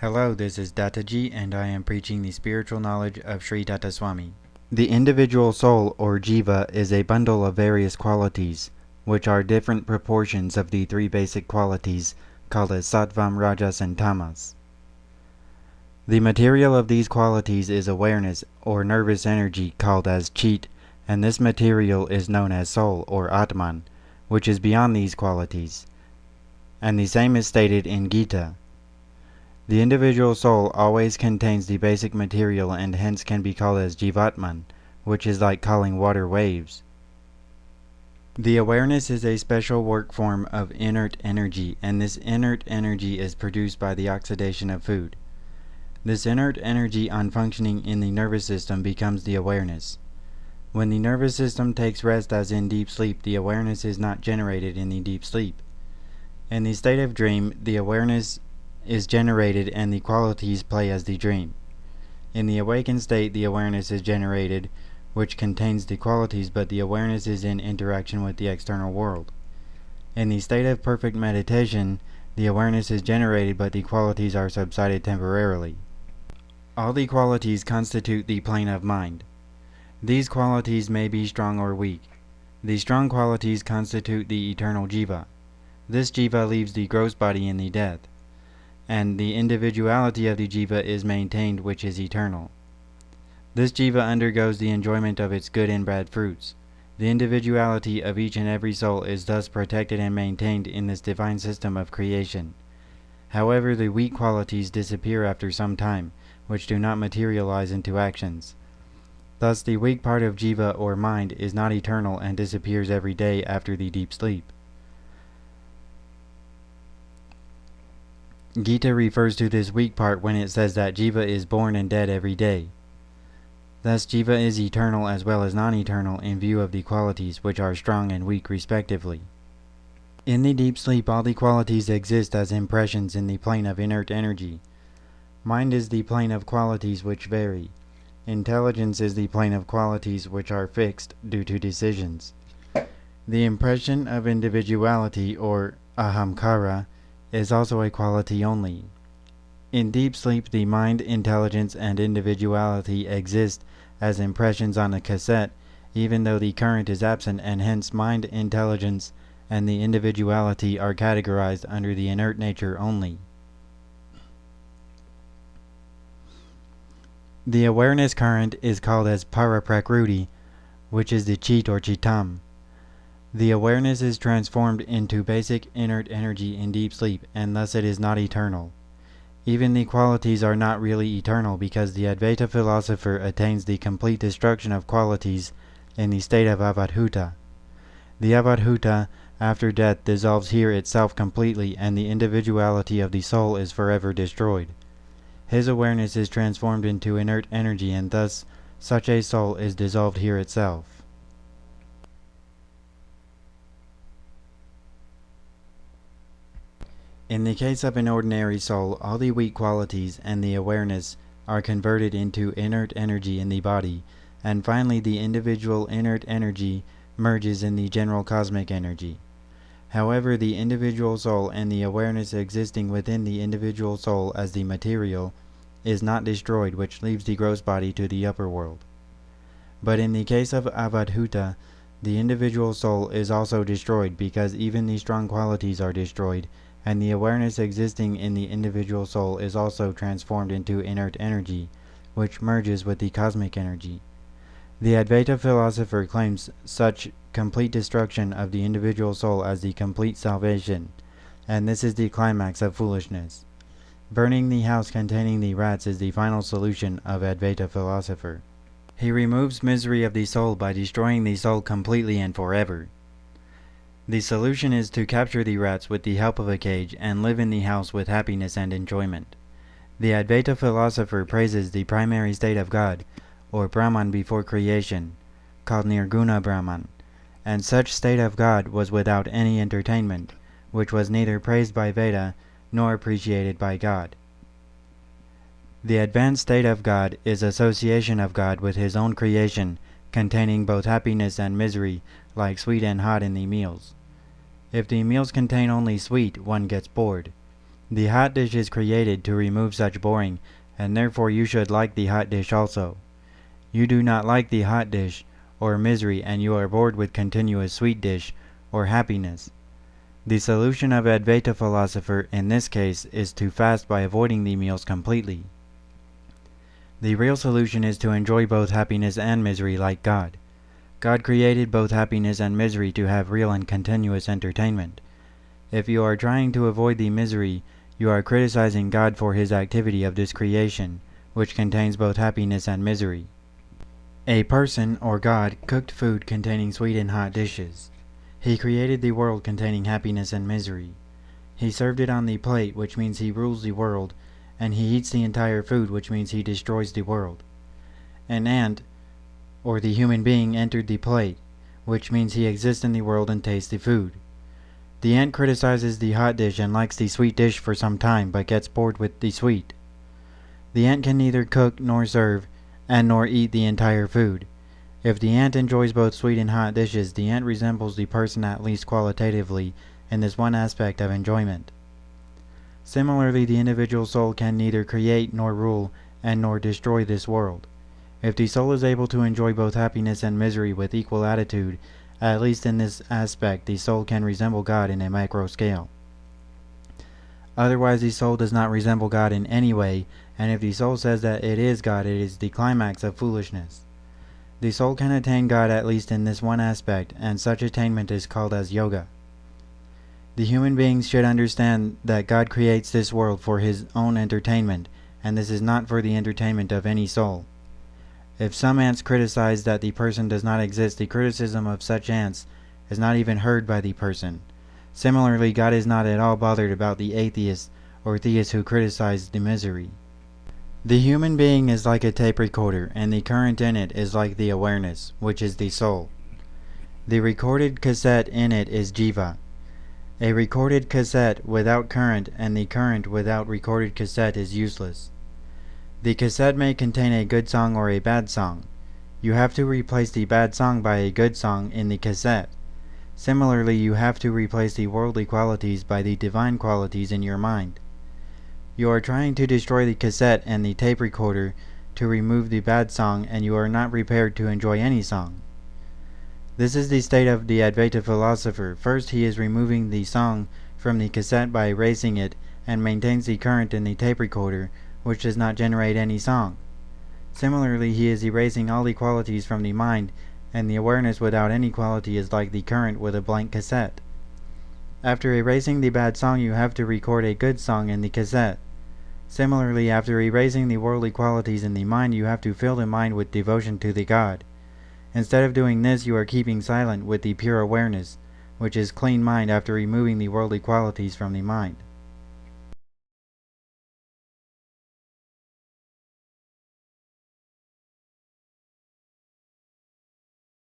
Hello, this is Dattaji, and I am preaching the spiritual knowledge of Sri Dattaswami. The individual soul, or Jeeva, is a bundle of various qualities, which are different proportions of the three basic qualities, called as Sattvam, Rajas, and Tamas. The material of these qualities is awareness, or nervous energy, called as Chit, and this material is known as soul, or Atman, which is beyond these qualities. And the same is stated in Gita. The individual soul always contains the basic material and hence can be called as Jeevatman, which is like calling water waves. The awareness is a special work form of inert energy, and this inert energy is produced by the oxidation of food. This inert energy on functioning in the nervous system becomes the awareness. When the nervous system takes rest as in deep sleep, the awareness is not generated in the deep sleep. In the state of dream, the awareness is generated and the qualities play as the dream. In the awakened state, the awareness is generated, which contains the qualities, but the awareness is in interaction with the external world. In the state of perfect meditation, the awareness is generated, but the qualities are subsided temporarily. All the qualities constitute the plane of mind. These qualities may be strong or weak. The strong qualities constitute the eternal Jeeva. This Jeeva leaves the gross body in the death, and the individuality of the Jeeva is maintained, which is eternal. This Jeeva undergoes the enjoyment of its good and bad fruits. The individuality of each and every soul is thus protected and maintained in this divine system of creation. However, the weak qualities disappear after some time, which do not materialize into actions. Thus, the weak part of Jeeva or mind is not eternal and disappears every day after the deep sleep. Gita refers to this weak part when it says that Jeeva is born and dead every day. Thus Jeeva is eternal as well as non-eternal in view of the qualities, which are strong and weak respectively. In the deep sleep, all the qualities exist as impressions in the plane of inert energy. Mind is the plane of qualities which vary. Intelligence is the plane of qualities which are fixed due to decisions. The impression of individuality, or ahamkara, is also a quality only. In deep sleep, the mind, intelligence, and individuality exist as impressions on a cassette, even though the current is absent, and hence mind, intelligence, and the individuality are categorized under the inert nature only. The awareness current is called as para-prakruti, which is the Chit or Chittam. The awareness is transformed into basic inert energy in deep sleep, and thus it is not eternal. Even the qualities are not really eternal because the Advaita philosopher attains the complete destruction of qualities in the state of avadhuta. The avadhuta, after death, dissolves here itself completely, and the individuality of the soul is forever destroyed. His awareness is transformed into inert energy, and thus such a soul is dissolved here itself. In the case of an ordinary soul, all the weak qualities and the awareness are converted into inert energy in the body, and finally the individual inert energy merges in the general cosmic energy. However, the individual soul and the awareness existing within the individual soul as the material is not destroyed, which leaves the gross body to the upper world. But in the case of avadhuta, the individual soul is also destroyed because even the strong qualities are destroyed, and the awareness existing in the individual soul is also transformed into inert energy, which merges with the cosmic energy. The Advaita philosopher claims such complete destruction of the individual soul as the complete salvation, and this is the climax of foolishness. Burning the house containing the rats is the final solution of Advaita philosopher. He removes misery of the soul by destroying the soul completely and forever. The solution is to capture the rats with the help of a cage and live in the house with happiness and enjoyment. The Advaita philosopher praises the primary state of God, or Brahman before creation, called Nirgunam Brahman, and such state of God was without any entertainment, which was neither praised by Veda nor appreciated by God. The advanced state of God is association of God with his own creation, containing both happiness and misery, like sweet and hot in the meals. If the meals contain only sweet, one gets bored. The hot dish is created to remove such boring, and therefore you should like the hot dish also. You do not like the hot dish, or misery, and you are bored with continuous sweet dish, or happiness. The solution of Advaita philosopher in this case is to fast by avoiding the meals completely. The real solution is to enjoy both happiness and misery like God. God created both happiness and misery to have real and continuous entertainment. If you are trying to avoid the misery, you are criticizing God for his activity of this creation, which contains both happiness and misery. A person, or God, cooked food containing sweet and hot dishes. He created the world containing happiness and misery. He served it on the plate, which means he rules the world, and he eats the entire food, which means he destroys the world. An ant, or the human being, entered the plate, which means he exists in the world and tastes the food. The ant criticizes the hot dish and likes the sweet dish for some time, but gets bored with the sweet. The ant can neither cook nor serve, and nor eat the entire food. If the ant enjoys both sweet and hot dishes, the ant resembles the person at least qualitatively in this one aspect of enjoyment. Similarly, the individual soul can neither create nor rule and nor destroy this world. If the soul is able to enjoy both happiness and misery with equal attitude, at least in this aspect, the soul can resemble God in a macro scale. Otherwise, the soul does not resemble God in any way, and if the soul says that it is God, it is the climax of foolishness. The soul can attain God at least in this one aspect, and such attainment is called as yoga. The human beings should understand that God creates this world for his own entertainment, and this is not for the entertainment of any soul. If some ants criticize that the person does not exist, the criticism of such ants is not even heard by the person. Similarly, God is not at all bothered about the atheists or theists who criticize the misery. The human being is like a tape recorder, and the current in it is like the awareness, which is the soul. The recorded cassette in it is Jeeva. A recorded cassette without current and the current without recorded cassette is useless. The cassette may contain a good song or a bad song. You have to replace the bad song by a good song in the cassette. Similarly, you have to replace the worldly qualities by the divine qualities in your mind. You are trying to destroy the cassette and the tape recorder to remove the bad song, and you are not prepared to enjoy any song. This is the state of the Advaita philosopher. First, he is removing the song from the cassette by erasing it, and maintains the current in the tape recorder, which does not generate any song. Similarly, he is erasing all the qualities from the mind, and the awareness without any quality is like the current with a blank cassette. After erasing the bad song, you have to record a good song in the cassette. Similarly, after erasing the worldly qualities in the mind, you have to fill the mind with devotion to the God. Instead of doing this, you are keeping silent with the pure awareness, which is clean mind after removing the worldly qualities from the mind.